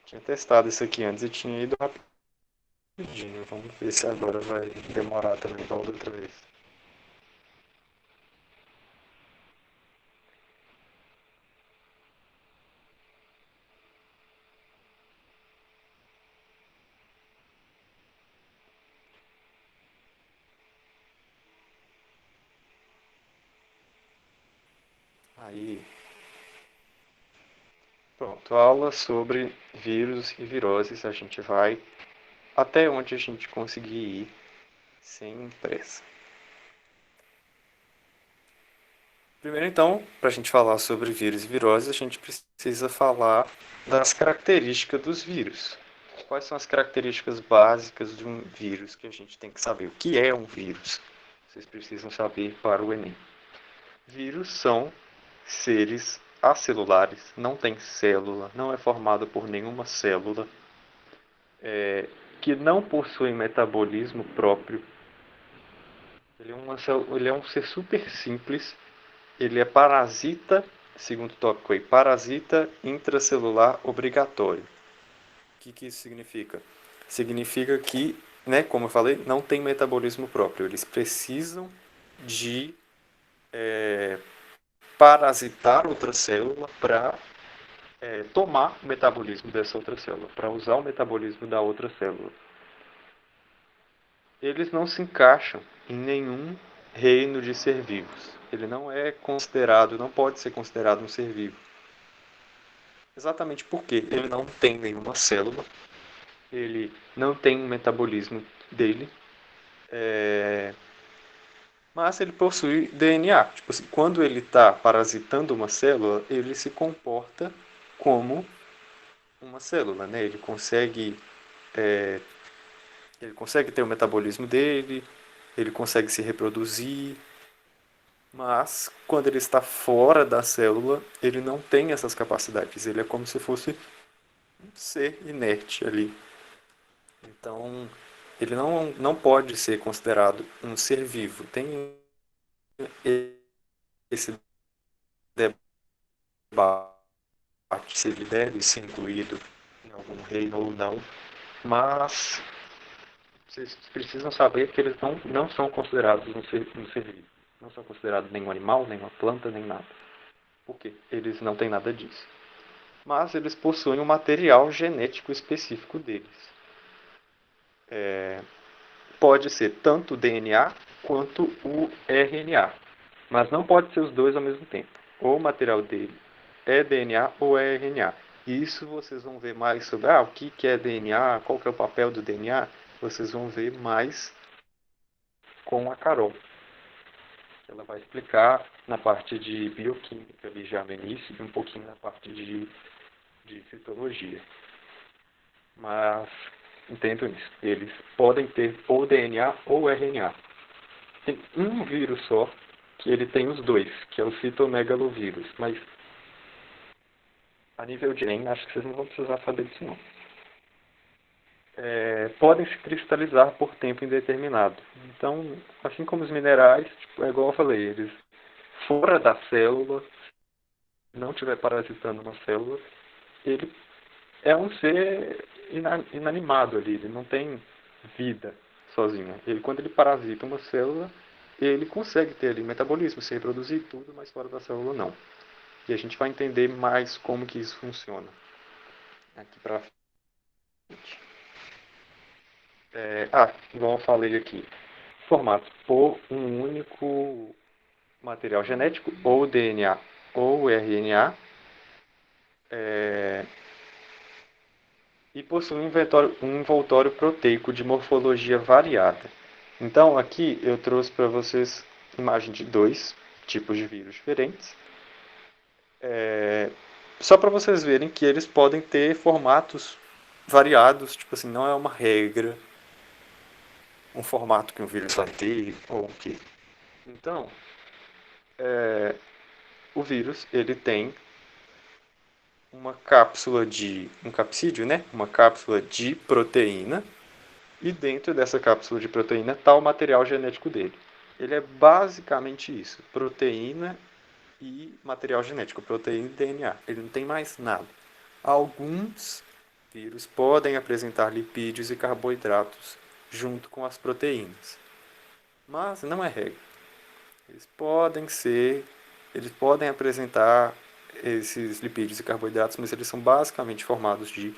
Tinha testado isso aqui antes e tinha ido rapidinho. Vamos ver se agora vai demorar também igual da outra vez. Aí, pronto. Aula sobre vírus e viroses. A gente vai até onde a gente conseguir ir sem pressa. Primeiro, então, para a gente falar sobre vírus e viroses, a gente precisa falar das características dos vírus. Quais são as características básicas de um vírus que a gente tem que saber? O que é um vírus? Vocês precisam saber para o Enem. Vírus são seres acelulares, não tem célula, não é formado por nenhuma célula, que não possuem metabolismo próprio. Ele é um ser super simples. Ele é parasita, segundo o tópico aí, parasita intracelular obrigatório. O que isso significa? Significa que, né, como eu falei, não tem metabolismo próprio. Eles precisam de parasitar outra célula para tomar o metabolismo dessa outra célula, para usar o metabolismo da outra célula. Eles não se encaixam em nenhum reino de ser vivos. Ele não é considerado, não pode ser considerado um ser vivo. Exatamente porque ele não tem nenhuma célula, ele não tem um metabolismo dele, mas ele possui DNA. Tipo assim, quando ele está parasitando uma célula, ele se comporta como uma célula, né? Ele consegue ter o metabolismo dele, ele consegue se reproduzir, mas quando ele está fora da célula, ele não tem essas capacidades. Ele é como se fosse um ser inerte ali. Então, ele não pode ser considerado um ser vivo. Tem esse debate se ele deve ser incluído em algum reino ou não, mas vocês precisam saber que eles não são considerados um ser vivo. Não são considerados nenhum animal, nenhuma planta, nem nada. Por quê? Eles não têm nada disso. Mas eles possuem um material genético específico deles. Pode ser tanto o DNA quanto o RNA, mas não pode ser os dois ao mesmo tempo. Ou o material dele é DNA ou é RNA. E isso vocês vão ver mais sobre o que é DNA, qual que é o papel do DNA, vocês vão ver mais com a Carol. Ela vai explicar na parte de bioquímica ali já no início e um pouquinho na parte de citologia. Mas entendam isso, eles podem ter ou DNA ou RNA. Tem um vírus só que ele tem os dois, que é o citomegalovírus, mas a nível de Enem, acho que vocês não vão precisar saber disso não. Podem se cristalizar por tempo indeterminado. Então, assim como os minerais, tipo, é igual eu falei, eles fora da célula, se não estiver parasitando uma célula, ele é um ser inanimado ali, ele não tem vida sozinho. Ele, quando ele parasita uma célula, ele consegue ter ali metabolismo, se reproduzir tudo, mas fora da célula não. E a gente vai entender mais como que isso funciona aqui pra frente. Igual eu falei aqui, formato por um único material genético, ou DNA ou RNA, é, e possui um envoltório proteico de morfologia variada. Então, aqui eu trouxe para vocês imagem de dois tipos de vírus diferentes, só para vocês verem que eles podem ter formatos variados, tipo assim, não é uma regra, um formato que um vírus vai ter ou o que. Então, o vírus ele tem uma cápsula de um capsídeo, né? Uma cápsula de proteína e dentro dessa cápsula de proteína está o material genético dele. Ele é basicamente isso: proteína e material genético, proteína e DNA. Ele não tem mais nada. Alguns vírus podem apresentar lipídios e carboidratos junto com as proteínas. Mas não é regra. Eles podem apresentar esses lipídios e carboidratos, mas eles são basicamente formados de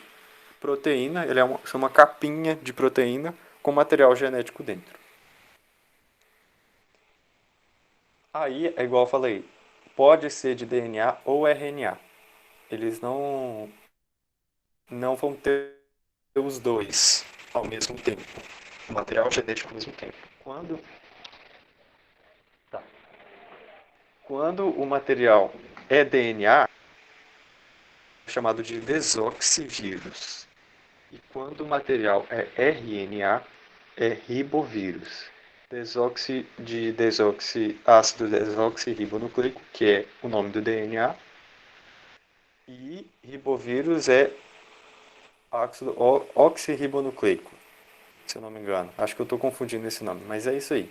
proteína. Ele é uma capinha de proteína com material genético dentro. Aí, é igual eu falei, pode ser de DNA ou RNA. Eles não vão ter os dois ao mesmo tempo. O material genético ao mesmo tempo. Tá. Quando o material é DNA, é chamado de desoxivírus. E quando o material é RNA, é ribovírus. Ácido desoxirribonucleico, que é o nome do DNA. E ribovírus é ácido oxirribonucleico, se eu não me engano. Acho que eu estou confundindo esse nome, mas é isso aí.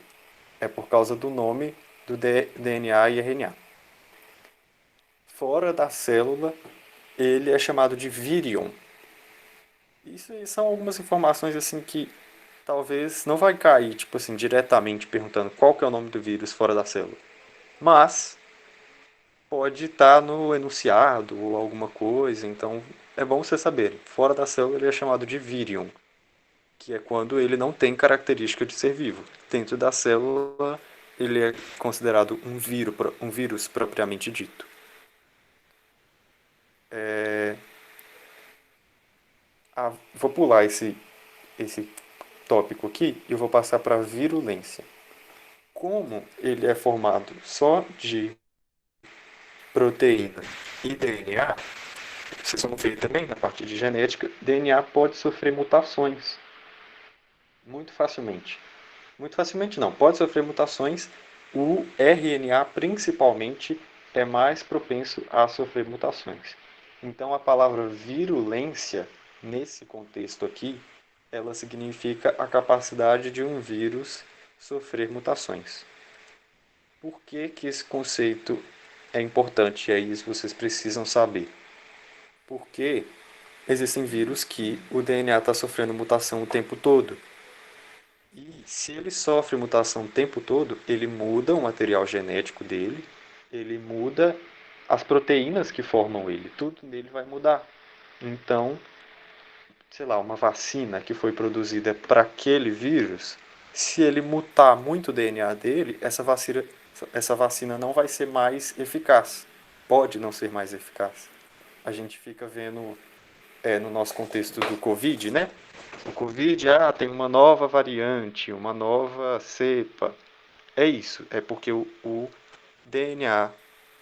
É por causa do nome do DNA e RNA. Fora da célula, ele é chamado de vírion. Isso aí são algumas informações assim que talvez não vai cair, tipo assim, diretamente perguntando qual que é o nome do vírus fora da célula. Mas pode estar no enunciado ou alguma coisa, então é bom você saber. Fora da célula ele é chamado de vírion, que é quando ele não tem característica de ser vivo. Dentro da célula ele é considerado um vírus propriamente dito. Vou pular esse tópico aqui e eu vou passar para a virulência. Como ele é formado só de proteína e DNA, vocês vão ver também na parte de genética, DNA pode sofrer mutações muito facilmente. Muito facilmente não, pode sofrer mutações. O RNA principalmente é mais propenso a sofrer mutações. Então a palavra virulência, nesse contexto aqui, ela significa a capacidade de um vírus sofrer mutações. Por que que esse conceito é importante? E é isso que vocês precisam saber. Porque existem vírus que o DNA está sofrendo mutação o tempo todo. E se ele sofre mutação o tempo todo, ele muda o material genético dele, ele muda as proteínas que formam ele, tudo nele vai mudar. Então, sei lá, uma vacina que foi produzida para aquele vírus, se ele mutar muito o DNA dele, essa vacina não vai ser mais eficaz. Pode não ser mais eficaz. A gente fica vendo no nosso contexto do Covid, né? O Covid, tem uma nova variante, uma nova cepa. É isso, é porque o DNA,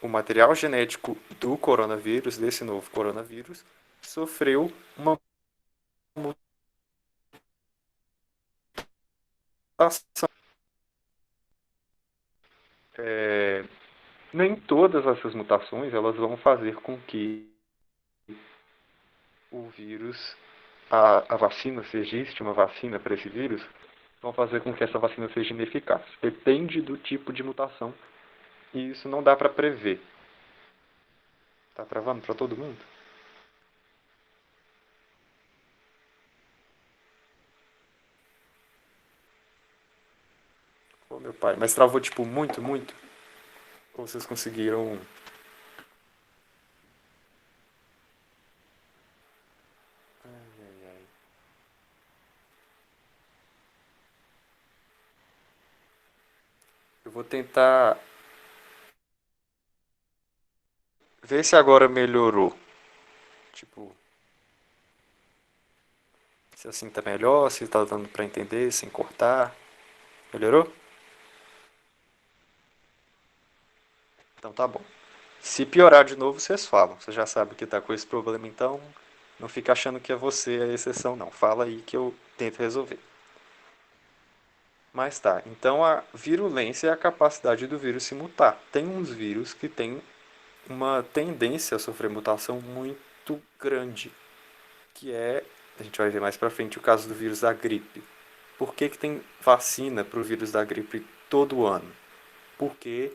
o material genético do coronavírus, desse novo coronavírus, sofreu uma mutação. Nem todas essas mutações elas vão fazer com que o vírus, a vacina, se existe uma vacina para esse vírus, vão fazer com que essa vacina seja ineficaz. Depende do tipo de mutação e isso não dá para prever. Tá travando para todo mundo? Ô, meu pai, mas travou tipo muito, muito? Ou vocês conseguiram? Ai, ai, ai. Eu vou tentar ver se agora melhorou. Tipo, se assim tá melhor, se tá dando para entender, sem cortar. Melhorou? Então tá bom. Se piorar de novo, vocês falam. Você já sabe que tá com esse problema, então não fica achando que é você a exceção, não. Fala aí que eu tento resolver. Mas tá, então a virulência é a capacidade do vírus se mutar. Tem uns vírus que têm uma tendência a sofrer mutação muito grande, que é, a gente vai ver mais pra frente, o caso do vírus da gripe. Por que que tem vacina para o vírus da gripe todo ano? Porque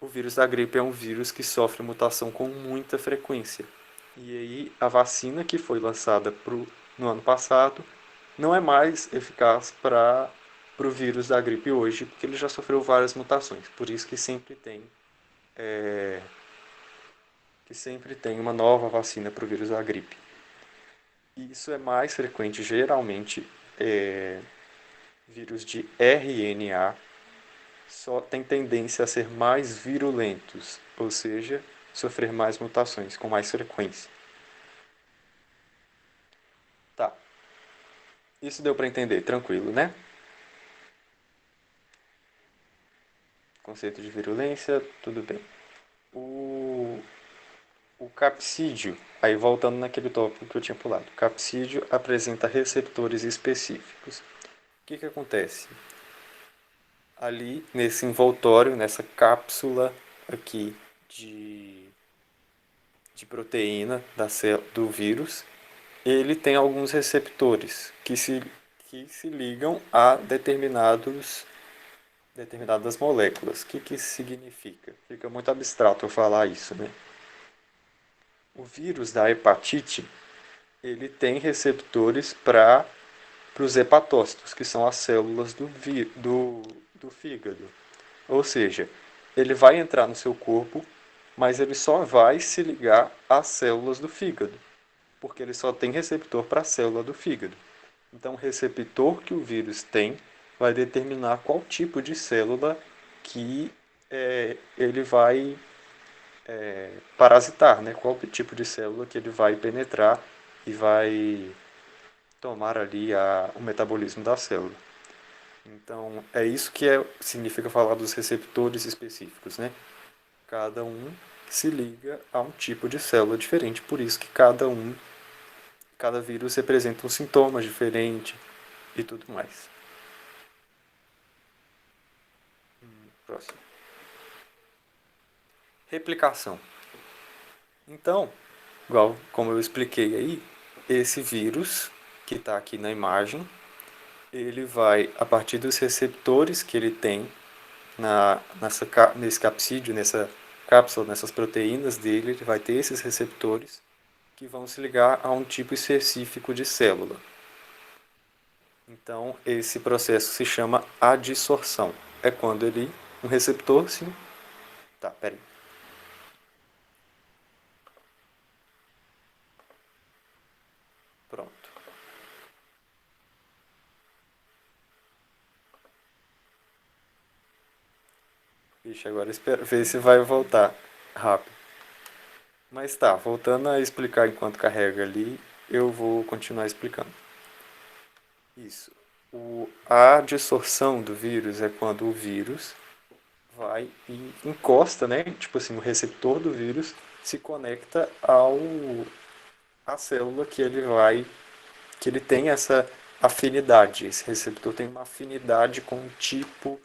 o vírus da gripe é um vírus que sofre mutação com muita frequência. E aí a vacina que foi lançada no ano passado não é mais eficaz para o vírus da gripe hoje, porque ele já sofreu várias mutações. Por isso que sempre tem uma nova vacina para o vírus da gripe. E isso é mais frequente, geralmente, é, vírus de RNA só tem tendência a ser mais virulentos, ou seja, sofrer mais mutações com mais frequência. Tá, isso deu para entender, tranquilo, né? Conceito de virulência, tudo bem. O, o capsídeo, aí voltando naquele tópico que eu tinha pulado, o capsídeo apresenta receptores específicos. O que acontece? Ali nesse envoltório, nessa cápsula aqui de, de proteína do vírus, ele tem alguns receptores que se ligam a determinadas moléculas. O que isso significa? Fica muito abstrato eu falar isso, né? O vírus da hepatite, ele tem receptores para os hepatócitos, que são as células do fígado. Ou seja, ele vai entrar no seu corpo, mas ele só vai se ligar às células do fígado, porque ele só tem receptor para a célula do fígado. Então, o receptor que o vírus tem vai determinar qual tipo de célula que ele vai parasitar, né? Qual tipo de célula que ele vai penetrar e vai tomar ali o metabolismo da célula. Então, é isso que significa falar dos receptores específicos, né? Cada um se liga a um tipo de célula diferente, por isso que cada vírus representa um sintoma diferente e tudo mais. Próximo. Replicação. Então, igual como eu expliquei aí, esse vírus que está aqui na imagem, ele vai, a partir dos receptores que ele tem nesse capsídeo, nessa cápsula, nessas proteínas dele, ele vai ter esses receptores que vão se ligar a um tipo específico de célula. Então, esse processo se chama adsorção. É quando um receptor se... Tá, peraí. Pronto. Vixe, agora espera ver se vai voltar rápido. Mas tá, voltando a explicar enquanto carrega ali, eu vou continuar explicando. Isso. A adsorção do vírus é quando o vírus vai e encosta, né? Tipo assim, o receptor do vírus se conecta à célula que ele tem essa afinidade. Esse receptor tem uma afinidade com um tipo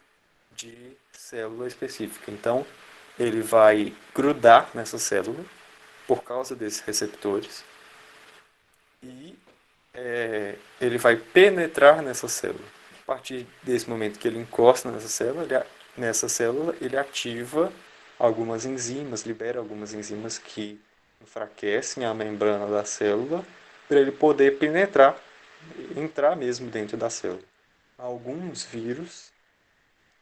de célula específica. Então, ele vai grudar nessa célula por causa desses receptores e ele vai penetrar nessa célula. A partir desse momento que ele encosta nessa célula, ele ativa algumas enzimas, libera algumas enzimas que enfraquecem a membrana da célula para ele poder penetrar, entrar mesmo dentro da célula. Alguns vírus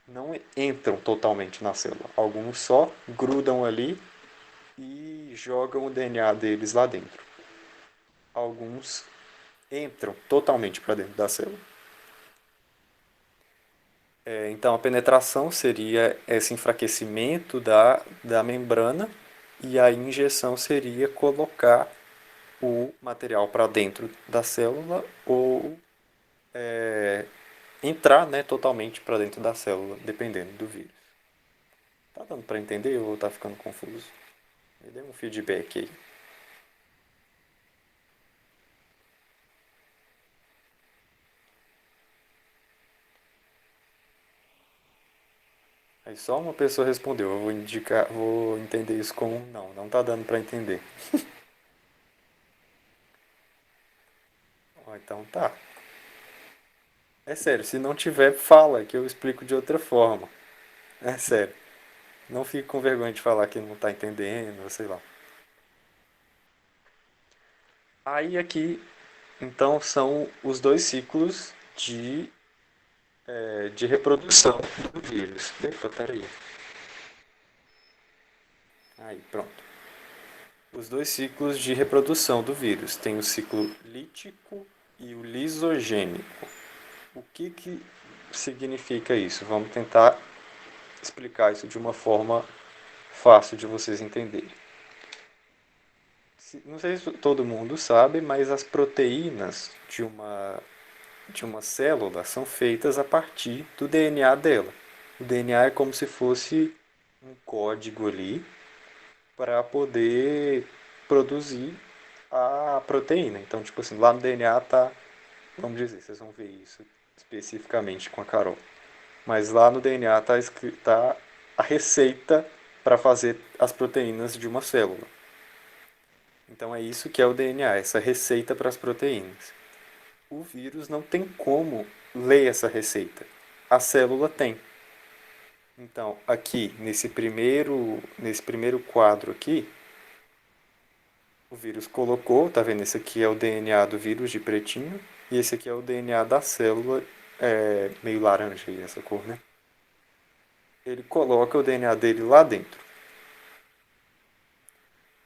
não entram totalmente na célula, alguns só grudam ali e jogam o DNA deles lá dentro. Alguns entram totalmente para dentro da célula. Então, a penetração seria esse enfraquecimento da membrana e a injeção seria colocar o material para dentro da célula ou entrar, né, totalmente para dentro da célula, dependendo do vírus. Tá dando para entender ou tá ficando confuso? Me dê um feedback aí. Aí só uma pessoa respondeu, eu vou entender isso como um não, não tá dando para entender. Então tá. É sério, se não tiver, fala que eu explico de outra forma. É sério. Não fique com vergonha de falar que não tá entendendo, sei lá. Aí aqui, então, são os dois ciclos de reprodução do vírus. Epa, peraí. Aí, pronto. Os dois ciclos de reprodução do vírus. Tem o ciclo lítico e o lisogênico. O que significa isso? Vamos tentar explicar isso de uma forma fácil de vocês entenderem. Não sei se todo mundo sabe, mas as proteínas de uma célula são feitas a partir do DNA dela. O DNA é como se fosse um código ali para poder produzir a proteína. Então, tipo assim, lá no DNA tá, vamos dizer, vocês vão ver isso especificamente com a Carol. Mas lá no DNA tá escrita a receita para fazer as proteínas de uma célula. Então é isso que é o DNA, essa receita para as proteínas. O vírus não tem como ler essa receita. A célula tem. Então, aqui nesse primeiro quadro aqui, o vírus colocou, tá vendo? Esse aqui é o DNA do vírus de pretinho e esse aqui é o DNA da célula, meio laranja aí, essa cor, né? Ele coloca o DNA dele lá dentro.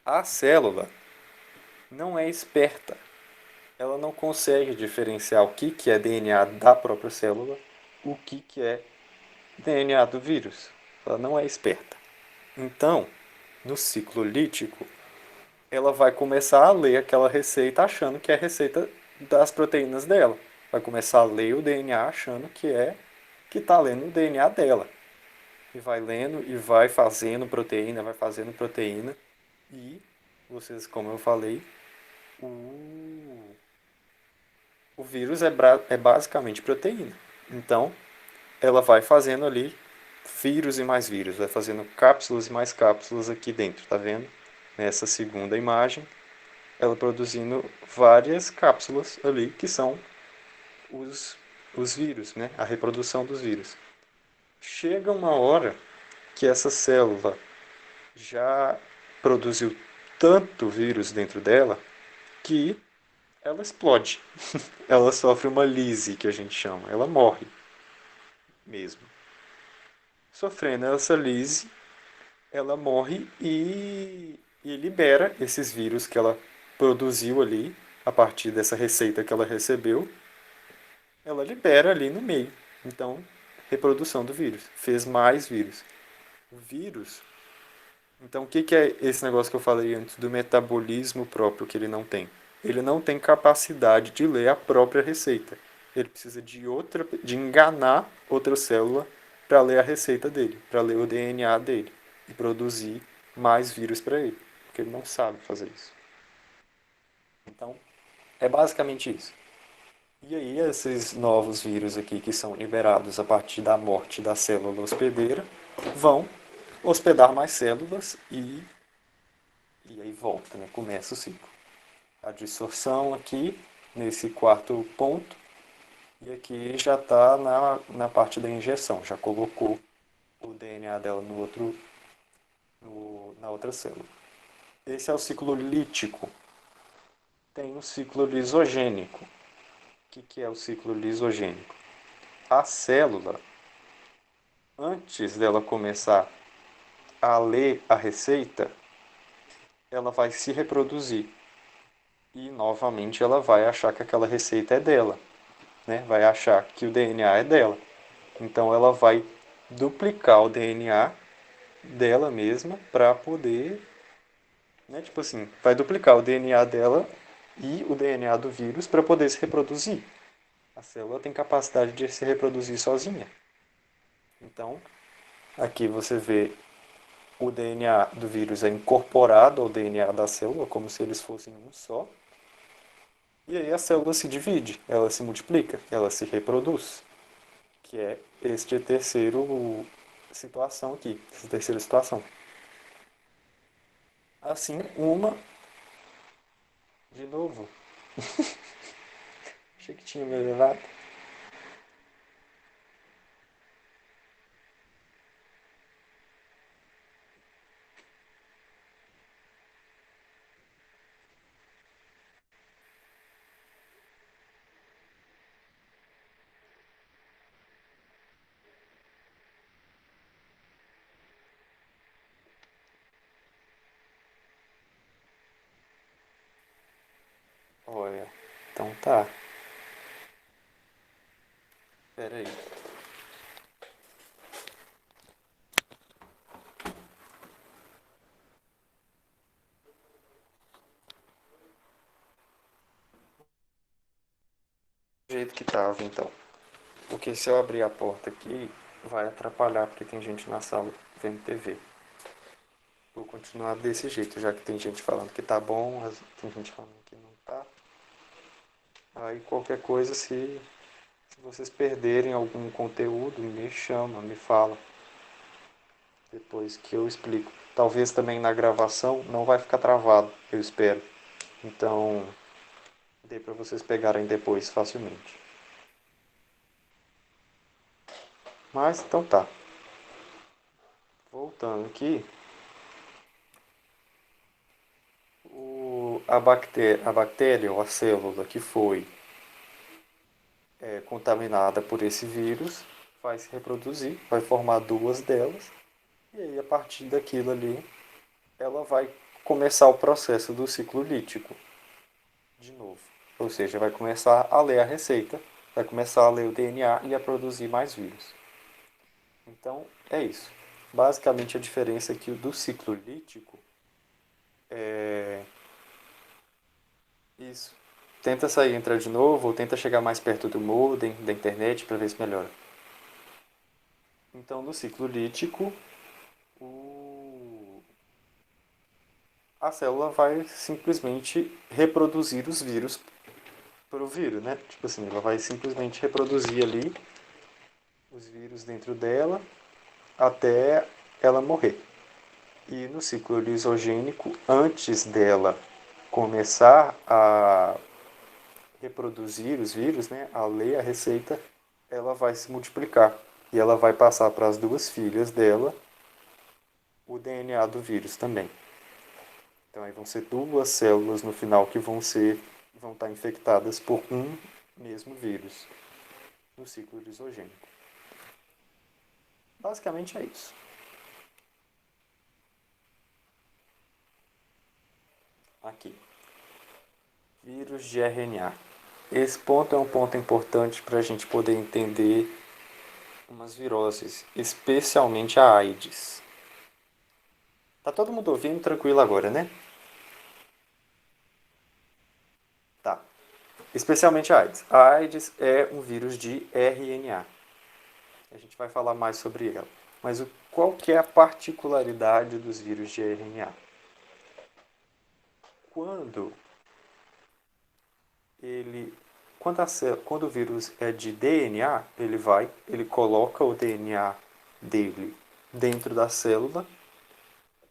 A célula não é esperta. Ela não consegue diferenciar o que é DNA da própria célula, o que é DNA do vírus. Ela não é esperta. Então, no ciclo lítico, ela vai começar a ler aquela receita achando que é a receita das proteínas dela. Vai começar a ler o DNA achando que está lendo o DNA dela. E vai lendo e vai fazendo proteína. E vocês, como eu falei, o, o vírus é basicamente proteína. Então, ela vai fazendo ali vírus e mais vírus, vai fazendo cápsulas e mais cápsulas aqui dentro, tá vendo? Nessa segunda imagem, ela produzindo várias cápsulas ali que são os, os vírus, né? A reprodução dos vírus. Chega uma hora que essa célula já produziu tanto vírus dentro dela que ela explode. Ela sofre uma lise, que a gente chama. Ela morre mesmo. Sofrendo essa lise, ela morre e libera esses vírus que ela produziu ali, a partir dessa receita que ela recebeu, ela libera ali no meio. Então, reprodução do vírus. Fez mais vírus. O vírus. Então, o que é esse negócio que eu falei antes do metabolismo próprio que ele não tem? Ele não tem capacidade de ler a própria receita. Ele precisa de enganar outra célula para ler a receita dele, para ler o DNA dele e produzir mais vírus para ele, porque ele não sabe fazer isso. Então, é basicamente isso. E aí, esses novos vírus aqui que são liberados a partir da morte da célula hospedeira vão hospedar mais células e aí volta, né? Começa o ciclo. A dissorção aqui, nesse quarto ponto, e aqui já está na parte da injeção, já colocou o DNA dela na outra célula. Esse é o ciclo lítico. Tem o ciclo lisogênico. O que é o ciclo lisogênico? A célula, antes dela começar a ler a receita, ela vai se reproduzir. E novamente ela vai achar que aquela receita é dela, né? Vai achar que o DNA é dela. Então ela vai duplicar o DNA dela mesma para poder, né? Tipo assim, vai duplicar o DNA dela e o DNA do vírus para poder se reproduzir. A célula tem capacidade de se reproduzir sozinha. Então, aqui você vê o DNA do vírus é incorporado ao DNA da célula, como se eles fossem um só. E aí a célula se divide, ela se multiplica, ela se reproduz, que é este terceiro situação aqui, essa terceira situação. Assim, uma de novo. Achei que tinha me levado. Olha, então tá. Pera aí. Do jeito que tava, então. Porque se eu abrir a porta aqui, vai atrapalhar, porque tem gente na sala vendo TV. Vou continuar desse jeito, já que tem gente falando que tá bom, tem gente falando que não tá. Aí qualquer coisa, se vocês perderem algum conteúdo, me chama, me fala. Depois que eu explico. Talvez também na gravação não vai ficar travado, eu espero. Então, dê para vocês pegarem depois facilmente. Mas então tá. Voltando aqui, a bactéria ou a célula que foi contaminada por esse vírus vai se reproduzir, vai formar duas delas, e aí a partir daquilo ali ela vai começar o processo do ciclo lítico de novo. Ou seja, vai começar a ler a receita, vai começar a ler o DNA e a produzir mais vírus. Então é isso. Basicamente a diferença é que o do ciclo lítico é isso. Tenta sair e entrar de novo, ou tenta chegar mais perto do modem, da internet, para ver se melhora. Então, no ciclo lítico, o... a célula vai simplesmente reproduzir os vírus para o vírus, né? Tipo assim, ela vai simplesmente reproduzir ali os vírus dentro dela até ela morrer. E no ciclo lisogênico, antes dela começar a reproduzir os vírus, né, a ler a receita, ela vai se multiplicar. E ela vai passar para as duas filhas dela o DNA do vírus também. Então aí vão ser duas células no final que vão estar infectadas por um mesmo vírus no ciclo lisogênico. Basicamente é isso. Aqui. Vírus de RNA. Esse ponto é um ponto importante para a gente poder entender umas viroses, especialmente a AIDS. Tá todo mundo ouvindo tranquilo agora, né? Tá. Especialmente a AIDS. A AIDS é um vírus de RNA. A gente vai falar mais sobre ela. Mas qual que é a particularidade dos vírus de RNA? Quando ele quando o vírus é de DNA, ele coloca o DNA dele dentro da célula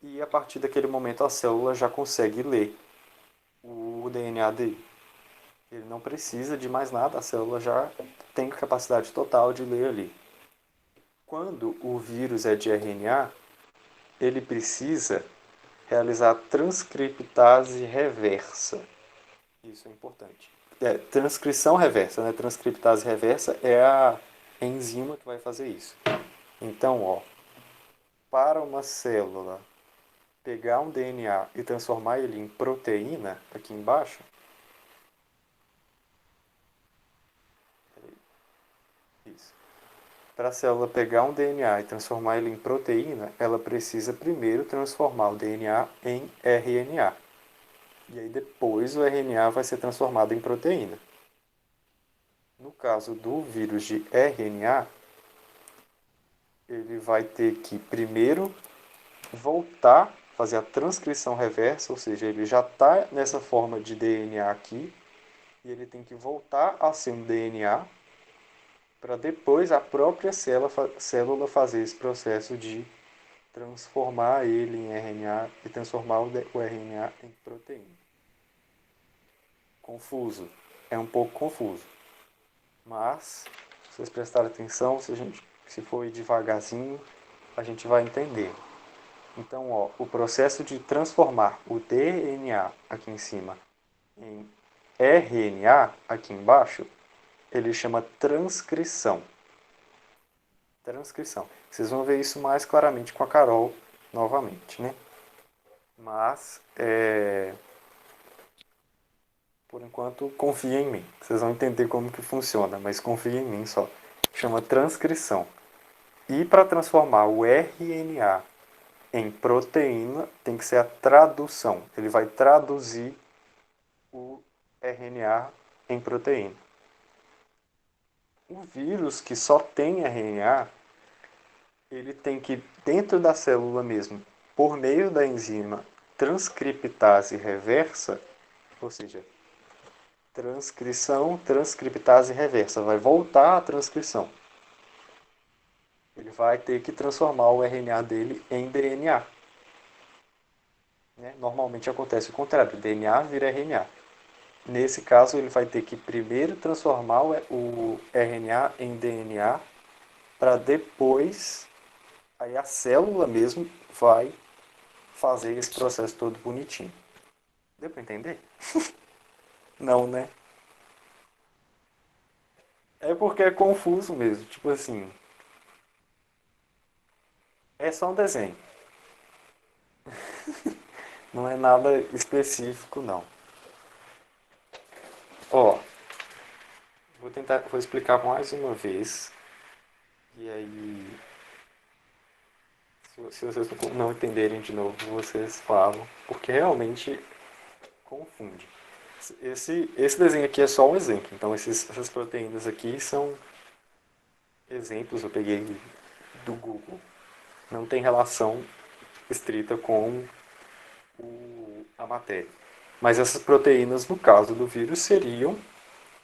e a partir daquele momento a célula já consegue ler o DNA dele. Ele não precisa de mais nada, a célula já tem capacidade total de ler ali. Quando o vírus é de RNA, ele precisa realizar transcriptase reversa. Isso é importante. Transcrição reversa, né? Transcriptase reversa é a enzima que vai fazer isso. Então, ó, para uma célula pegar um DNA e transformar ele em proteína, aqui embaixo, isso. Para a célula pegar um DNA e transformar ele em proteína, ela precisa primeiro transformar o DNA em RNA. E aí depois o RNA vai ser transformado em proteína. No caso do vírus de RNA, ele vai ter que primeiro voltar, fazer a transcrição reversa, ou seja, ele já está nessa forma de DNA aqui, e ele tem que voltar a ser um DNA para depois a própria célula fazer esse processo de transformar ele em RNA e transformar o RNA em proteína. Confuso. É um pouco confuso. Mas, se vocês prestarem atenção, se for ir devagarzinho, a gente vai entender. Então, ó, o processo de transformar o DNA aqui em cima em RNA aqui embaixo, ele chama transcrição. Transcrição. Vocês vão ver isso mais claramente com a Carol novamente, né? Mas, Por enquanto, confia em mim. Vocês vão entender como que funciona, mas confia em mim só. Chama transcrição. E para transformar o RNA em proteína, tem que ser a tradução. Ele vai traduzir o RNA em proteína. O vírus que só tem RNA, ele tem que, dentro da célula mesmo, por meio da enzima transcriptase reversa, ou seja, transcrição, transcriptase reversa, vai voltar a transcrição. Ele vai ter que transformar o RNA dele em DNA. Né? Normalmente acontece o contrário, DNA vira RNA. Nesse caso, ele vai ter que primeiro transformar o RNA em DNA para depois, aí a célula mesmo vai fazer esse processo todo bonitinho. Deu para entender? Não, né? É porque é confuso mesmo. Tipo assim, é só um desenho. Não é nada específico, não. Ó, vou explicar mais uma vez. E aí, se vocês não entenderem de novo, vocês falam. Porque realmente confunde. Esse desenho aqui é só um exemplo. Então, essas proteínas aqui são exemplos, eu peguei do Google. Não tem relação estrita com a matéria. Mas essas proteínas, no caso do vírus, seriam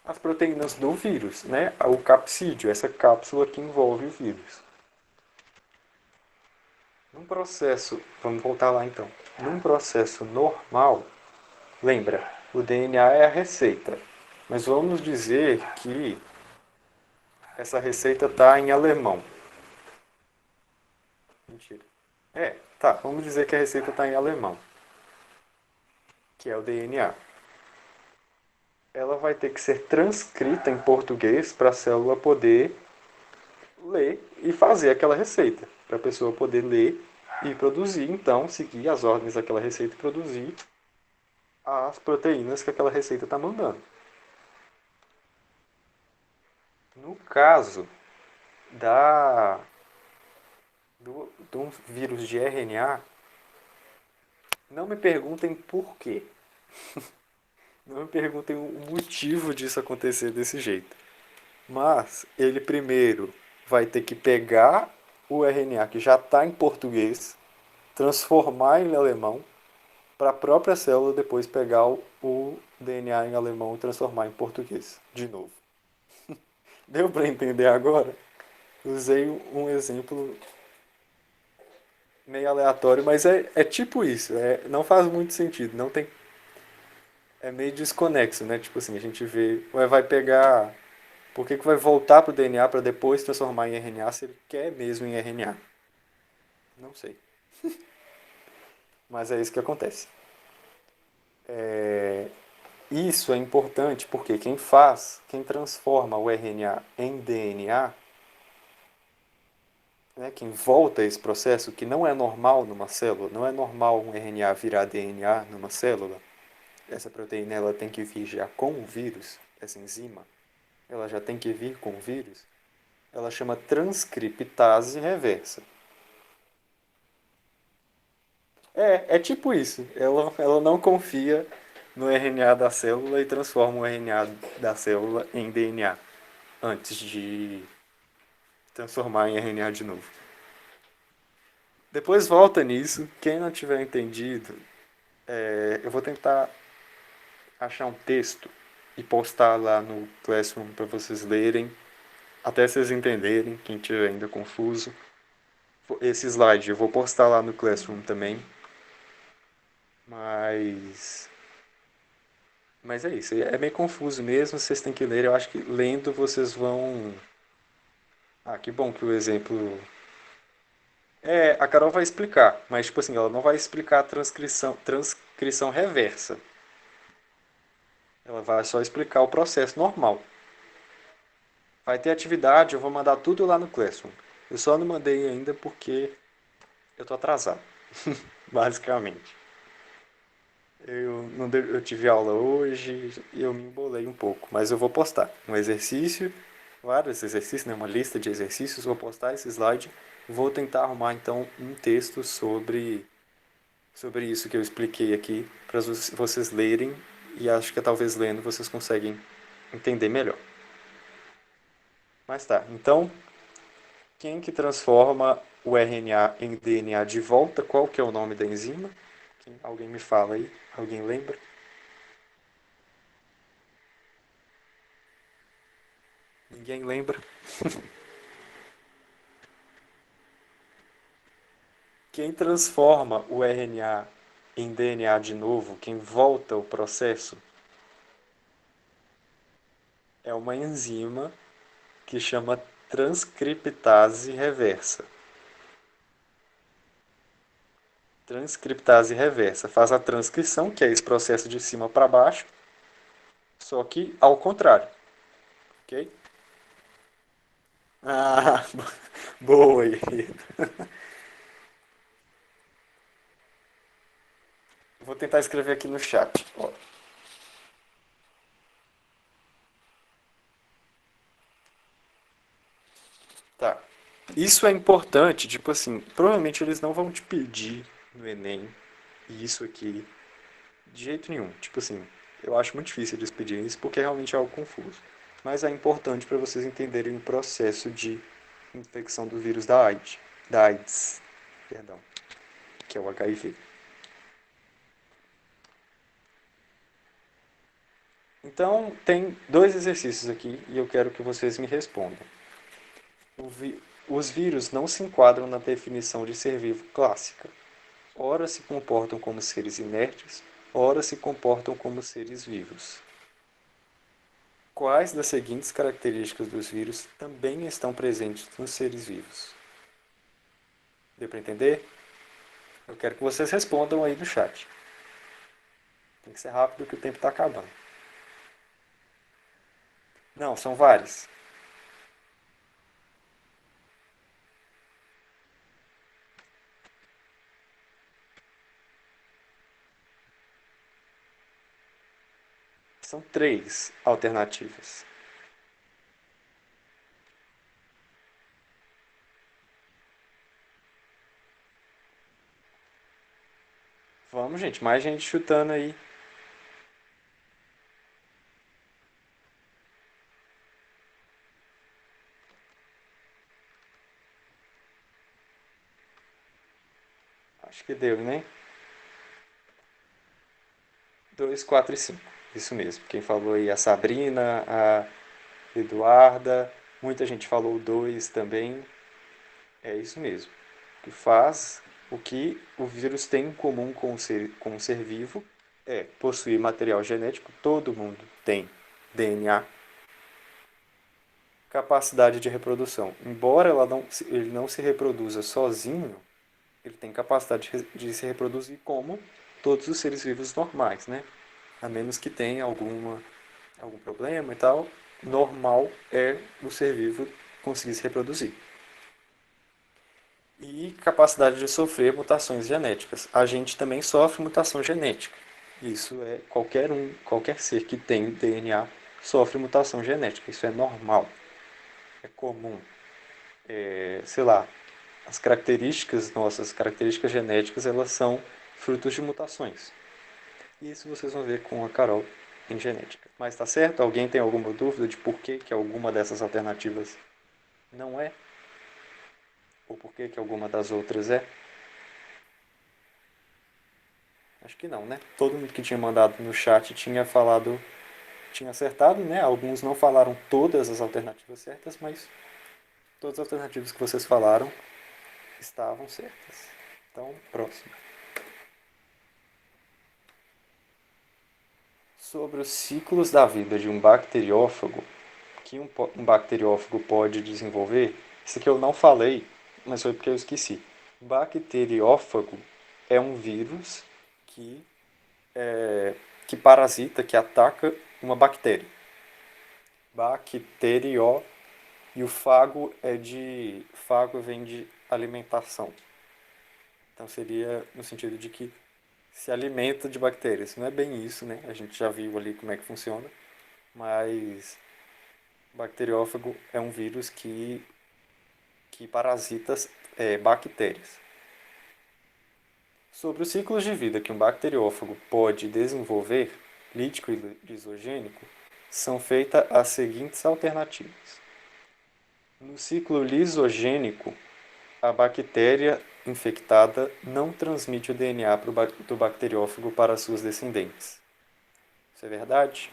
as proteínas do vírus, né? O capsídeo, essa cápsula que envolve o vírus. Num processo, vamos voltar lá então. Num processo normal, lembra, o DNA é a receita. Mas vamos dizer que essa receita está em alemão. Mentira. Tá, vamos dizer que a receita está em alemão, que é o DNA. Ela vai ter que ser transcrita em português para a célula poder ler e fazer aquela receita. Para a pessoa poder ler e produzir, então, seguir as ordens daquela receita e produzir as proteínas que aquela receita está mandando. No caso da do vírus de RNA, não me perguntem por quê. Não me perguntem o motivo disso acontecer desse jeito. Mas ele primeiro vai ter que pegar o RNA que já está em português, transformar em alemão, para a própria célula depois pegar o DNA em alemão e transformar em português de novo. Deu para entender agora? Usei um exemplo meio aleatório, mas é tipo isso. Não faz muito sentido. Não tem, é meio desconexo, né? Tipo assim, a gente vê, vai pegar. Por que vai voltar pro DNA para depois transformar em RNA se ele quer mesmo em RNA? Não sei. Mas é isso que acontece. Isso é importante porque quem transforma o RNA em DNA, né, quem volta a esse processo, que não é normal numa célula, não é normal um RNA virar DNA numa célula. Essa proteína ela tem que vir já com o vírus, essa enzima, ela já tem que vir com o vírus. Ela chama transcriptase reversa. É tipo isso. Ela não confia no RNA da célula e transforma o RNA da célula em DNA antes de transformar em RNA de novo. Depois volta nisso. Quem não tiver entendido, eu vou tentar achar um texto e postar lá no Classroom para vocês lerem, até vocês entenderem, quem tiver ainda confuso. Esse slide eu vou postar lá no Classroom também. Mas é isso, é meio confuso mesmo, vocês têm que ler. Eu acho que lendo vocês vão. Ah, que bom que o exemplo. A Carol vai explicar, mas tipo assim, ela não vai explicar a transcrição reversa. Ela vai só explicar o processo normal. Vai ter atividade, eu vou mandar tudo lá no Classroom. Eu só não mandei ainda porque eu tô atrasado, basicamente. Eu tive aula hoje e eu me embolei um pouco, mas eu vou postar um exercício, vários exercícios, né, uma lista de exercícios, vou postar esse slide, vou tentar arrumar então um texto sobre isso que eu expliquei aqui para vocês lerem e acho que talvez lendo vocês conseguem entender melhor. Mas tá, então quem que transforma o RNA em DNA de volta? Qual que é o nome da enzima? Alguém me fala aí? Alguém lembra? Ninguém lembra? Quem transforma o RNA em DNA de novo, quem volta o processo, é uma enzima que chama transcriptase reversa. Transcriptase reversa faz a transcrição, que é esse processo de cima para baixo, só que ao contrário, ok? Ah, boa aí. Vou tentar escrever aqui no chat. Ó, tá. Isso é importante, tipo assim, provavelmente eles não vão te pedir no Enem isso aqui de jeito nenhum. Tipo assim, eu acho muito difícil eles pedirem isso porque realmente é algo confuso. Mas é importante para vocês entenderem o processo de infecção do vírus da AIDS, perdão, que é o HIV. Então, tem dois exercícios aqui e eu quero que vocês me respondam. Os vírus não se enquadram na definição de ser vivo clássica. Ora se comportam como seres inertes, ora se comportam como seres vivos. Quais das seguintes características dos vírus também estão presentes nos seres vivos? Deu para entender? Eu quero que vocês respondam aí no chat. Tem que ser rápido que o tempo está acabando. Não, são vários. São três alternativas. Vamos, gente, mais gente chutando aí. Acho que deu, né? 2, 4 e 5. Isso mesmo. Quem falou aí a Sabrina, a Eduarda, muita gente falou o 2 também. É isso mesmo. Que faz o que o vírus tem em comum com o ser vivo é possuir material genético, todo mundo tem DNA, capacidade de reprodução. Embora ele não se reproduza sozinho, ele tem capacidade de se reproduzir como todos os seres vivos normais, né? A menos que tenha algum problema e tal, normal é o ser vivo conseguir se reproduzir. E capacidade de sofrer mutações genéticas. A gente também sofre mutação genética. Isso é qualquer ser que tem DNA sofre mutação genética. Isso é normal, é comum. Sei lá, as características nossas, características genéticas, elas são frutos de mutações. E isso vocês vão ver com a Carol em genética. Mas tá certo? Alguém tem alguma dúvida de por que alguma dessas alternativas não é? Ou por que alguma das outras é? Acho que não, né? Todo mundo que tinha mandado no chat tinha acertado, né? Alguns não falaram todas as alternativas certas, mas todas as alternativas que vocês falaram estavam certas. Então, próximo. Sobre os ciclos da vida de um bacteriófago, que um bacteriófago pode desenvolver, isso aqui eu não falei, mas foi porque eu esqueci. Bacteriófago é um vírus que, que parasita, que ataca uma bactéria. Bacterió e o fago fago vem de alimentação. Então seria no sentido de que se alimenta de bactérias. Não é bem isso, né? A gente já viu ali como é que funciona, mas bacteriófago é um vírus que parasita bactérias. Sobre os ciclos de vida que um bacteriófago pode desenvolver, lítico e lisogênico, são feitas as seguintes alternativas. No ciclo lisogênico, a bactéria infectada não transmite o DNA do bacteriófago para suas descendentes. Isso é verdade?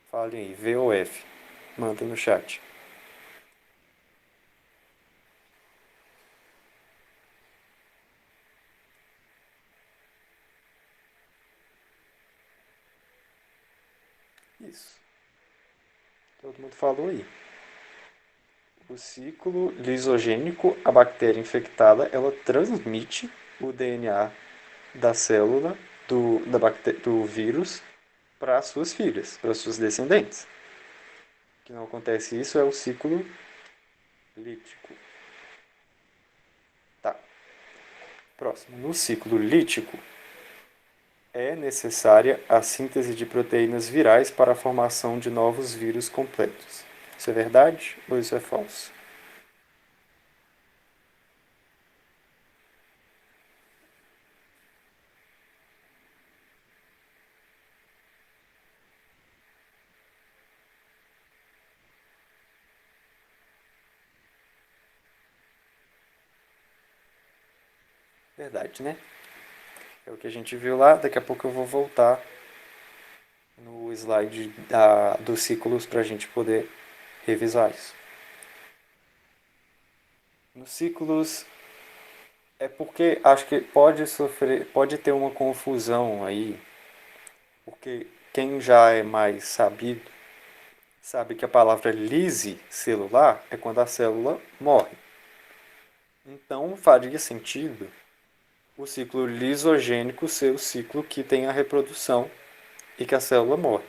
Falem aí, V ou F. Mandem no chat. Isso. Todo mundo falou aí. O ciclo lisogênico, a bactéria infectada, ela transmite o DNA da célula do vírus para as suas filhas, para as suas descendentes. O que não acontece isso é o ciclo lítico. Tá. Próximo. No ciclo lítico, é necessária a síntese de proteínas virais para a formação de novos vírus completos. Isso é verdade ou isso é falso? Verdade, né? É o que a gente viu lá. Daqui a pouco eu vou voltar no slide dos ciclos para a gente poder revisar isso. Nos ciclos é porque acho que pode ter uma confusão aí, porque quem já é mais sabido sabe que a palavra lise celular é quando a célula morre. Então faria sentido o ciclo lisogênico ser o ciclo que tem a reprodução e que a célula morre.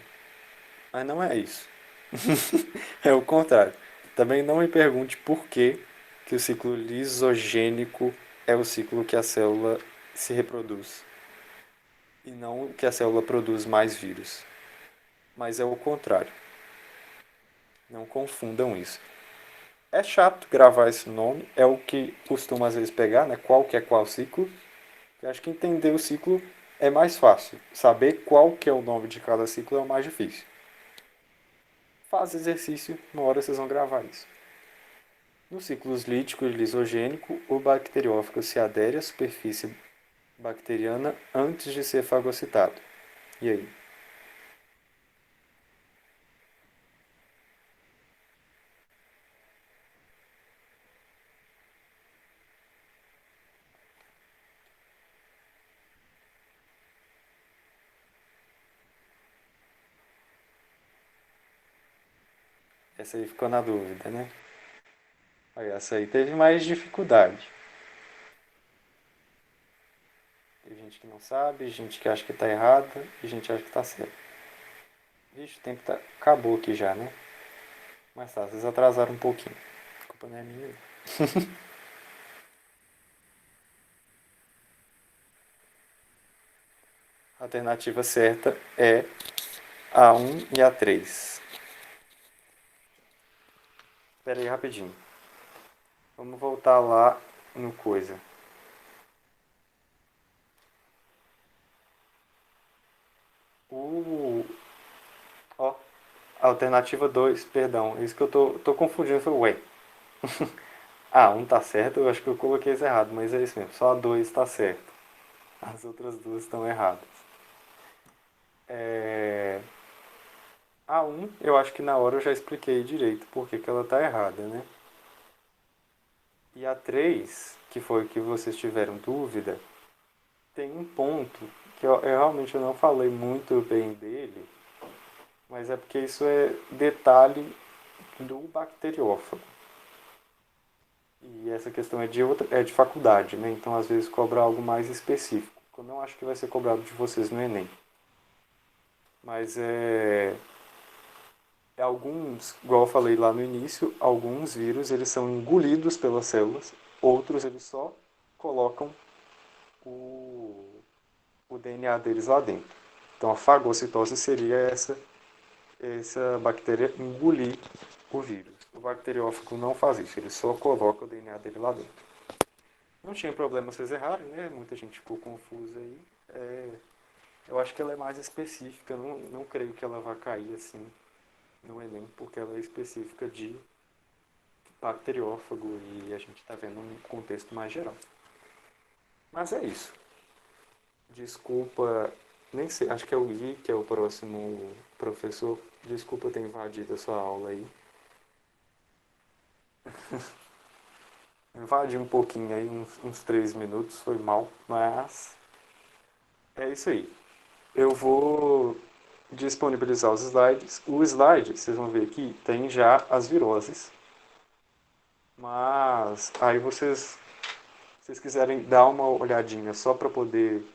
Mas não é isso. É o contrário. Também não me pergunte por que o ciclo lisogênico é o ciclo que a célula se reproduz e não que a célula produz mais vírus. Mas é o contrário. Não confundam isso. É chato gravar esse nome, é o que costuma às vezes pegar, né? Qual que é qual ciclo. Eu acho que entender o ciclo é mais fácil. Saber qual que é o nome de cada ciclo é o mais difícil. Faz exercício, uma hora vocês vão gravar isso. No ciclo lítico e lisogênico, o bacteriófago se adere à superfície bacteriana antes de ser fagocitado. E aí? Essa aí ficou na dúvida, né? Aí, essa aí teve mais dificuldade. Tem gente que não sabe, gente que acha que está errada e gente que acha que está certo. Vixe, o tempo acabou aqui já, né? Mas tá, vocês atrasaram um pouquinho. A culpa não é minha. A alternativa certa é A1 e A3. Espera aí rapidinho. Vamos voltar lá no coisa. Ó, alternativa 2, perdão. Isso que eu tô confundindo foi ué. Um tá certo, eu acho que eu coloquei isso errado, mas é isso mesmo. Só a 2 tá certo. As outras duas estão erradas. A1, eu acho que na hora eu já expliquei direito por que ela tá errada, né? E a 3, que foi o que vocês tiveram dúvida, tem um ponto que eu realmente não falei muito bem dele, mas é porque isso é detalhe do bacteriófago. E essa questão é de faculdade, né? Então às vezes cobra algo mais específico. Eu não acho que vai ser cobrado de vocês no Enem. Mas alguns, igual eu falei lá no início, alguns vírus eles são engolidos pelas células, outros eles só colocam o, o DNA deles lá dentro. Então a fagocitose seria essa bactéria engolir o vírus. O bacteriófago não faz isso, ele só coloca o DNA dele lá dentro. Não tinha problema vocês errarem, né? Muita gente ficou confusa aí. Eu acho que ela é mais específica, não creio que ela vá cair assim no Enem, porque ela é específica de bacteriófago e a gente está vendo um contexto mais geral. Mas é isso. Desculpa, nem sei, acho que é o Gui, que é o próximo professor. Desculpa ter invadido a sua aula aí. Invadi um pouquinho aí, uns 3 minutos, foi mal, mas é isso aí. Eu vou disponibilizar os slides. O slide, vocês vão ver aqui, tem já as viroses. Mas aí se vocês quiserem dar uma olhadinha só para poder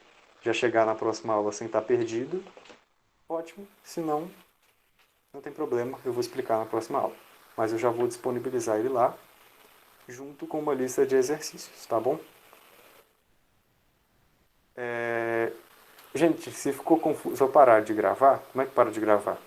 já chegar na próxima aula sem estar perdido, ótimo. Se não, não tem problema, eu vou explicar na próxima aula. Mas eu já vou disponibilizar ele lá, junto com uma lista de exercícios, tá bom? Gente, se ficou confuso, se eu parar de gravar, como é que para de gravar?